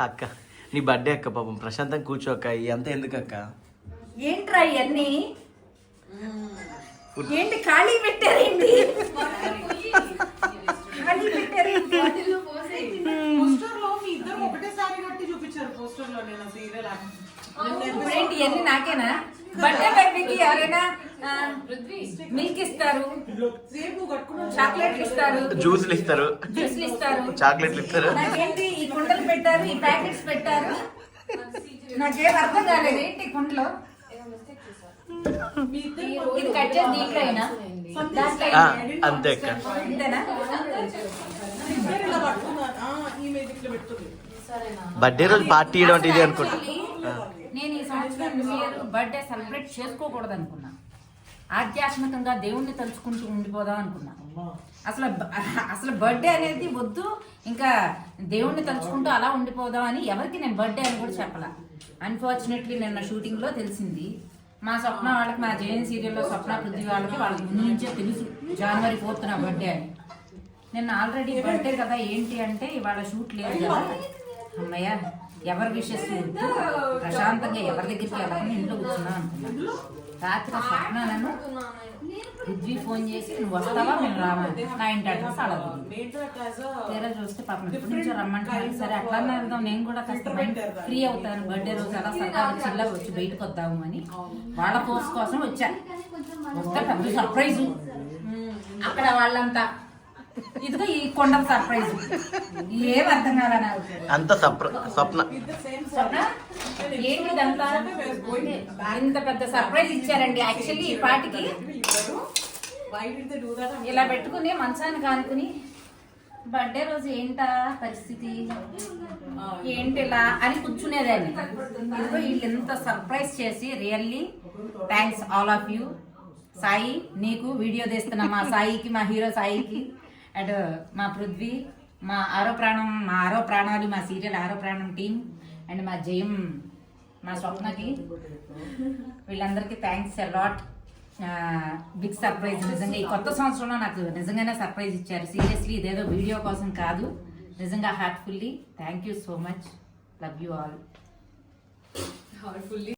అక్క నీ బర్త్డే అక్క, పాపం ప్రశాంతం కూర్చో అక్క. ఇదంతా ఎందుకు అక్క? ఏంట్రా ఇవన్నీ? ఏంటి ఖాళీ పెట్టారేంటి? ఖాళీ పెట్టారేంటి? ఏంటి ఇవన్నీ నాకేనా? బర్త్డే బేబీకి ఎవరైనా మిల్క్ ఇస్తారు, చాక్లెట్లు ఇస్తారు, జ్యూస్లు ఇస్తారు, చాక్లెట్లు ఇస్తారు. నాకేంటి ఈ కుండలు పెట్టారు, ఈ ప్యాకెట్స్ పెట్టారు, నాకేం అర్థం కాలేదు. ఏంటి కుండలో? ఇది కట్ చేసి దీంట్లో అయినా అంతే అక్క. అంతేనా? బర్త్డే రోజు పార్టీ ఇవ్వడం అంటే ఇది అనుకుంటా. నేను ఈ సంవత్సరం న్యూ ఇయర్ బర్త్డే సెలబ్రేట్ చేసుకోకూడదు అనుకున్నా. ఆధ్యాత్మికంగా దేవుణ్ణి తలుచుకుంటూ ఉండిపోదాం అనుకున్నా. అసలు బర్త్డే అనేది వద్దు, ఇంకా దేవుణ్ణి తలుచుకుంటూ అలా ఉండిపోదాం అని ఎవరికి నేను బర్త్డే అని కూడా చెప్పాల. అన్ఫార్చునేట్లీ నిన్న షూటింగ్ లో తెలిసింది. మా స్వప్న వాళ్ళకి, మా జైన్ సీరియల్లో స్వప్న పృథ్వీ వాళ్ళకి ముందు నుంచే తెలుసు January 4th నా బర్త్డే అని. నిన్న ఆల్రెడీ బర్త్డే కదా ఏంటి అంటే ఇవాళ షూట్ లేదు కదా, అమ్మయ్య ఎవరి విషెస్ వద్దు, ప్రశాంతంగా ఎవరి దగ్గరికి వెళ్ళాలని ఇంట్లో కూర్చున్నా అనుకున్నాను. రాత్రి స్వప్న నన్ను పృథ్వీ ఫోన్ చేసి నువ్వు వస్తావా మేము రావాలి, నా ఇంటి అడ్రస్ అలా తీరా చూస్తే పాపం ఎప్పటి నుంచో రమ్మంటారు. సరే అట్లానే వెళ్దాం, నేను కూడా కాస్త మైండ్ ఫ్రీ అవుతాను, బర్త్డే రోజు అలా సరదాగా చిల్లా వచ్చి బయటకు వద్దాము అని వాళ్ళ కోర్స్ కోసం వచ్చా. వస్తే పెద్ద సర్ప్రైజు అక్కడ వాళ్ళంతా. ఇదిగో ఈ కొండ సర్ప్రైజ్, ఏం అర్థం కాదా అంత స్వప్న ఏంటి ఇదంతా? ఇంత పెద్ద సర్ప్రైజ్ ఇచ్చారండి. యాక్చువల్లీ ఈ పాటికి ఇలా పెట్టుకుని మంచాన్ని కానుకుని బర్త్డే రోజు ఏంటా పరిస్థితి ఏంటి ఇలా అని కూర్చునేదాన్ని. ఇదిగో వీళ్ళు ఎంత సర్ప్రైజ్ చేసి really thanks all of you. Sai నీకు వీడియో తీస్తున్నా, మా సాయికి, మా హీరో సాయికి, అండ్ మా పృథ్వీ, మా ఆరో ప్రాణాలు, మా సీరియల్ ఆరో ప్రాణం టీం, అండ్ మా జయం, మా స్వప్నకి, వీళ్ళందరికీ thanks a lot. Big surprise నిజంగా. ఈ కొత్త సంవత్సరంలో నాకు నిజంగానే సర్ప్రైజ్ ఇచ్చారు. సీరియస్లీ ఇదేదో వీడియో కోసం కాదు, నిజంగా heartfully thank you so much. Love you all.